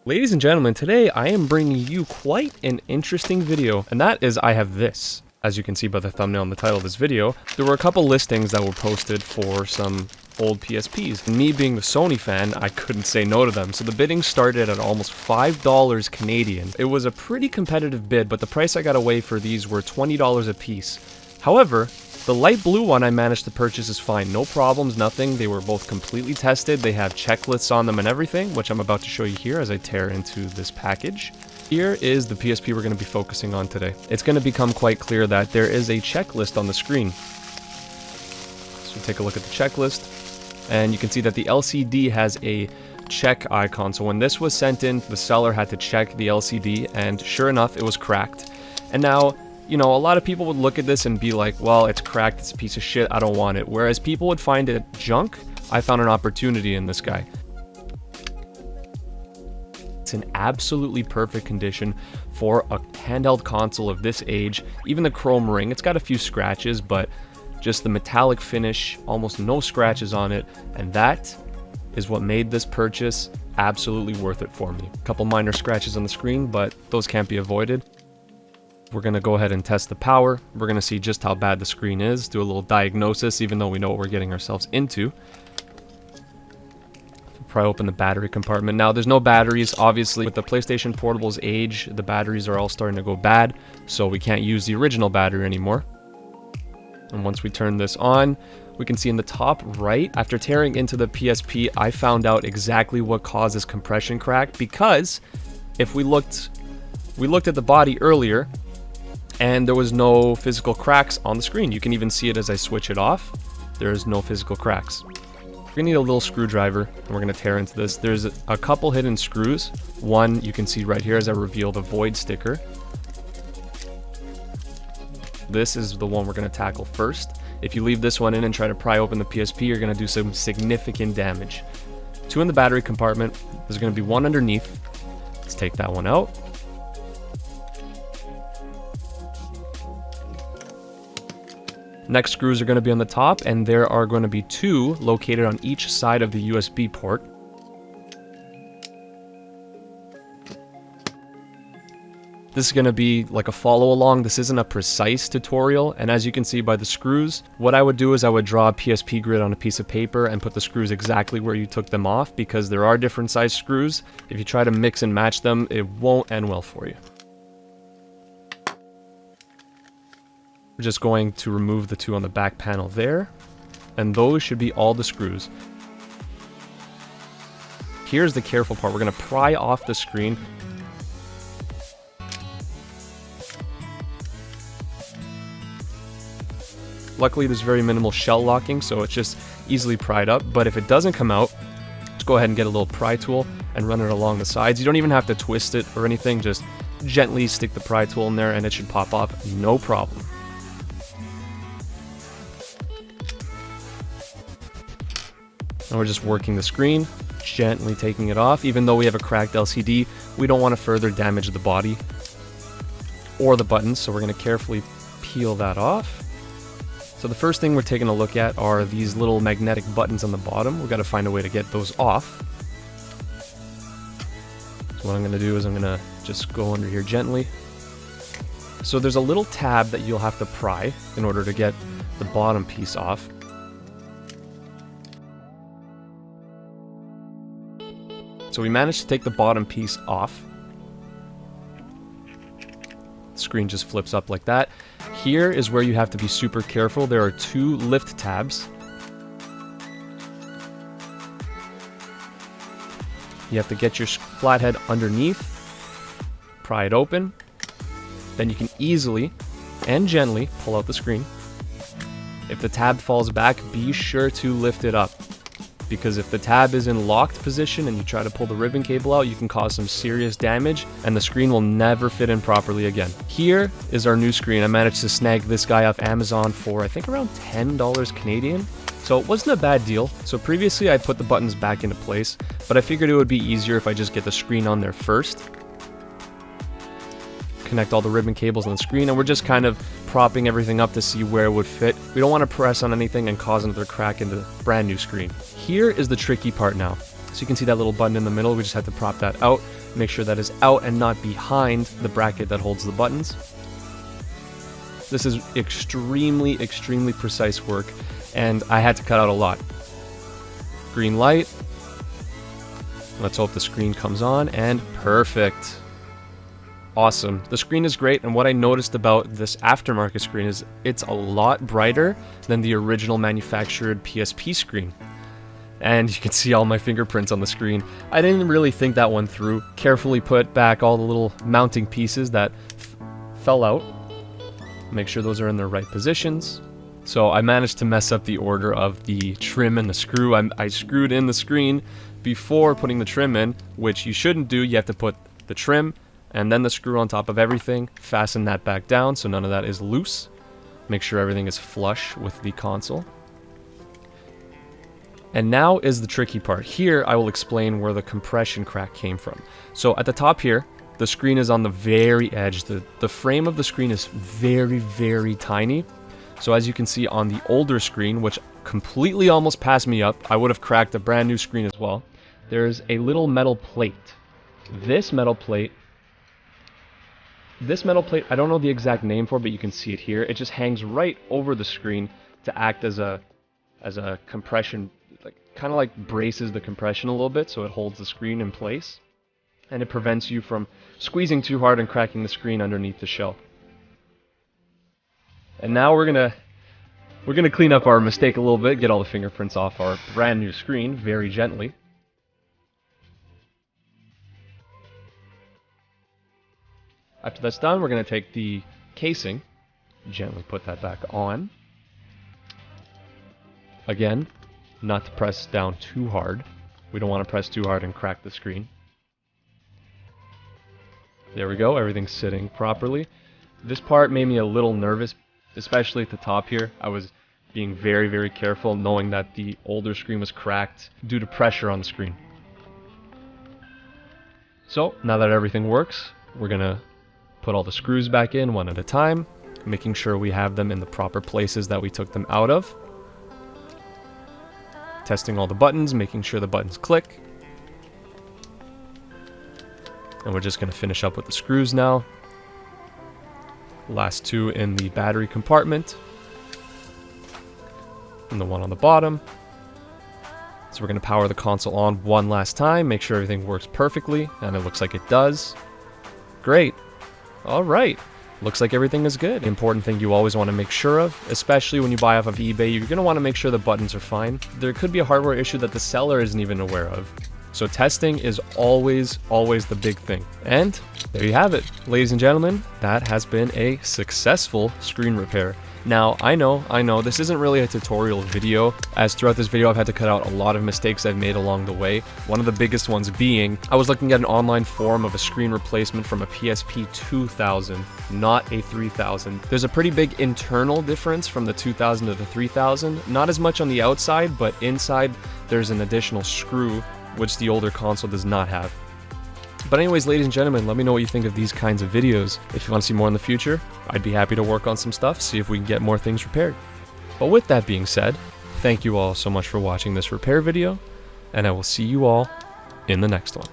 Ladies and gentlemen, today I am bringing you quite an interesting video, and that is I have this. As you can see by the thumbnail and the title of this video, there were a couple listings that were posted for some old PSPs. And me being the Sony fan, I couldn't say no to them, so the bidding started at almost $5 Canadian. It was a pretty competitive bid, but the price I got away for these were $20 a piece. However, the light blue one I managed to purchase is fine, no problems, nothing. They were both completely tested, they have checklists on them and everything, which I'm about to show you here as I tear into this package. Here is the PSP we're going to be focusing on today. It's going to become quite clear that there is a checklist on the screen. So take a look at the checklist, and you can see that the LCD has a check icon. So when this was sent in, the seller had to check the LCD, and sure enough, it was cracked. And now, you know, a lot of people would look at this and be like, well, it's cracked, it's a piece of shit, I don't want it. Whereas people would find it junk, I found an opportunity in this guy. It's in absolutely perfect condition for a handheld console of this age. Even the chrome ring, it's got a few scratches, but just the metallic finish, almost no scratches on it, and that is what made this purchase absolutely worth it for me. A couple minor scratches on the screen, but those can't be avoided. We're going to go ahead and test the power. We're going to see just how bad the screen is, do a little diagnosis, even though we know what we're getting ourselves into. Pry open the battery compartment. Now, there's no batteries, obviously. With the PlayStation Portable's age, the batteries are all starting to go bad, so we can't use the original battery anymore. And once we turn this on, we can see in the top right, after tearing into the PSP, I found out exactly what caused this compression crack, because if we looked at the body earlier, and there was no physical cracks on the screen. You can even see it as I switch it off. There's no physical cracks. We're gonna need a little screwdriver, and we're gonna tear into this. There's a couple hidden screws. One you can see right here as I reveal the void sticker. This is the one we're gonna tackle first. If you leave this one in and try to pry open the PSP, you're gonna do some significant damage. Two in the battery compartment. There's gonna be one underneath. Let's take that one out. Next screws are going to be on the top, and there are going to be two located on each side of the USB port. This is going to be like a follow along. This isn't a precise tutorial, and as you can see by the screws, what I would do is I would draw a PSP grid on a piece of paper and put the screws exactly where you took them off, because there are different size screws. If you try to mix and match them, it won't end well for you. We're just going to remove the two on the back panel there, and those should be all the screws. Here's the careful part. We're going to pry off the screen. Luckily, there's very minimal shell locking, so it's just easily pried up. But if it doesn't come out, just go ahead and get a little pry tool and run it along the sides. You don't even have to twist it or anything. Just gently stick the pry tool in there, and it should pop off, no problem. And we're just working the screen, gently taking it off. Even though we have a cracked LCD, we don't want to further damage the body or the buttons, so we're going to carefully peel that off. So the first thing we're taking a look at are these little magnetic buttons on the bottom. We've got to find a way to get those off. So what I'm going to do is I'm going to just go under here gently. So there's a little tab that you'll have to pry in order to get the bottom piece off. So we managed to take the bottom piece off. The screen just flips up like that. Here is where you have to be super careful. There are two lift tabs. You have to get your flathead underneath, pry it open, then you can easily and gently pull out the screen. If the tab falls back, be sure to lift it up, because if the tab is in locked position and you try to pull the ribbon cable out, you can cause some serious damage and the screen will never fit in properly again. Here is our new screen. I managed to snag this guy off Amazon for I think around $10 Canadian. So it wasn't a bad deal. So previously I put the buttons back into place, but I figured it would be easier if I just get the screen on there first. Connect all the ribbon cables on the screen, and we're just kind of propping everything up to see where it would fit. We don't want to press on anything and cause another crack in the brand new screen. Here is the tricky part now. So you can see that little button in the middle, we just have to prop that out. make sure that is out and not behind the bracket that holds the buttons. This is extremely precise work, and I had to cut out a lot. Green light. Let's hope the screen comes on, and perfect. Awesome. The screen is great, and what I noticed about this aftermarket screen is it's a lot brighter than the original manufactured PSP screen. And you can see all my fingerprints on the screen. I didn't really think that one through. Carefully put back all the little mounting pieces that fell out. Make sure those are in their right positions. So I managed to mess up the order of the trim and the screw. I screwed in the screen before putting the trim in, which you shouldn't do. You have to put the trim and then the screw on top of everything. Fasten that back down so none of that is loose. Make sure everything is flush with the console. And now is the tricky part. Here I will explain where the compression crack came from. So at the top here, the screen is on the very edge. The frame of the screen is very tiny. So as you can see on the older screen, which completely almost passed me up, I would have cracked a brand new screen as well. There's a little metal plate. This metal plate, I don't know the exact name for it, but you can see it here. It just hangs right over the screen to act as a compression, like kind of like braces the compression a little bit, so it holds the screen in place, and it prevents you from squeezing too hard and cracking the screen underneath the shell. And now we're gonna clean up our mistake a little bit, get all the fingerprints off our brand new screen very gently. After that's done, we're going to take the casing, gently put that back on. Again, not to press down too hard. We don't want to press too hard and crack the screen. There we go, everything's sitting properly. This part made me a little nervous, especially at the top here. I was being very careful, knowing that the older screen was cracked due to pressure on the screen. So, now that everything works, we're going to put all the screws back in one at a time, making sure we have them in the proper places that we took them out of. Testing all the buttons, making sure the buttons click. And we're just going to finish up with the screws now. Last two in the battery compartment. And the one on the bottom. So we're going to power the console on one last time, make sure everything works perfectly, and it looks like it does. Great. Alright, looks like everything is good. The important thing you always want to make sure of, especially when you buy off of eBay, you're going to want to make sure the buttons are fine. There could be a hardware issue that the seller isn't even aware of. So testing is always the big thing. And there you have it. Ladies and gentlemen, that has been a successful screen repair. Now, I know, this isn't really a tutorial video, as throughout this video I've had to cut out a lot of mistakes I've made along the way. One of the biggest ones being, I was looking at an online forum of a screen replacement from a PSP-2000, not a 3000. There's a pretty big internal difference from the 2000 to the 3000, not as much on the outside, but inside there's an additional screw, which the older console does not have. But anyways, ladies and gentlemen, let me know what you think of these kinds of videos. If you want to see more in the future, I'd be happy to work on some stuff, see if we can get more things repaired. But with that being said, thank you all so much for watching this repair video, and I will see you all in the next one.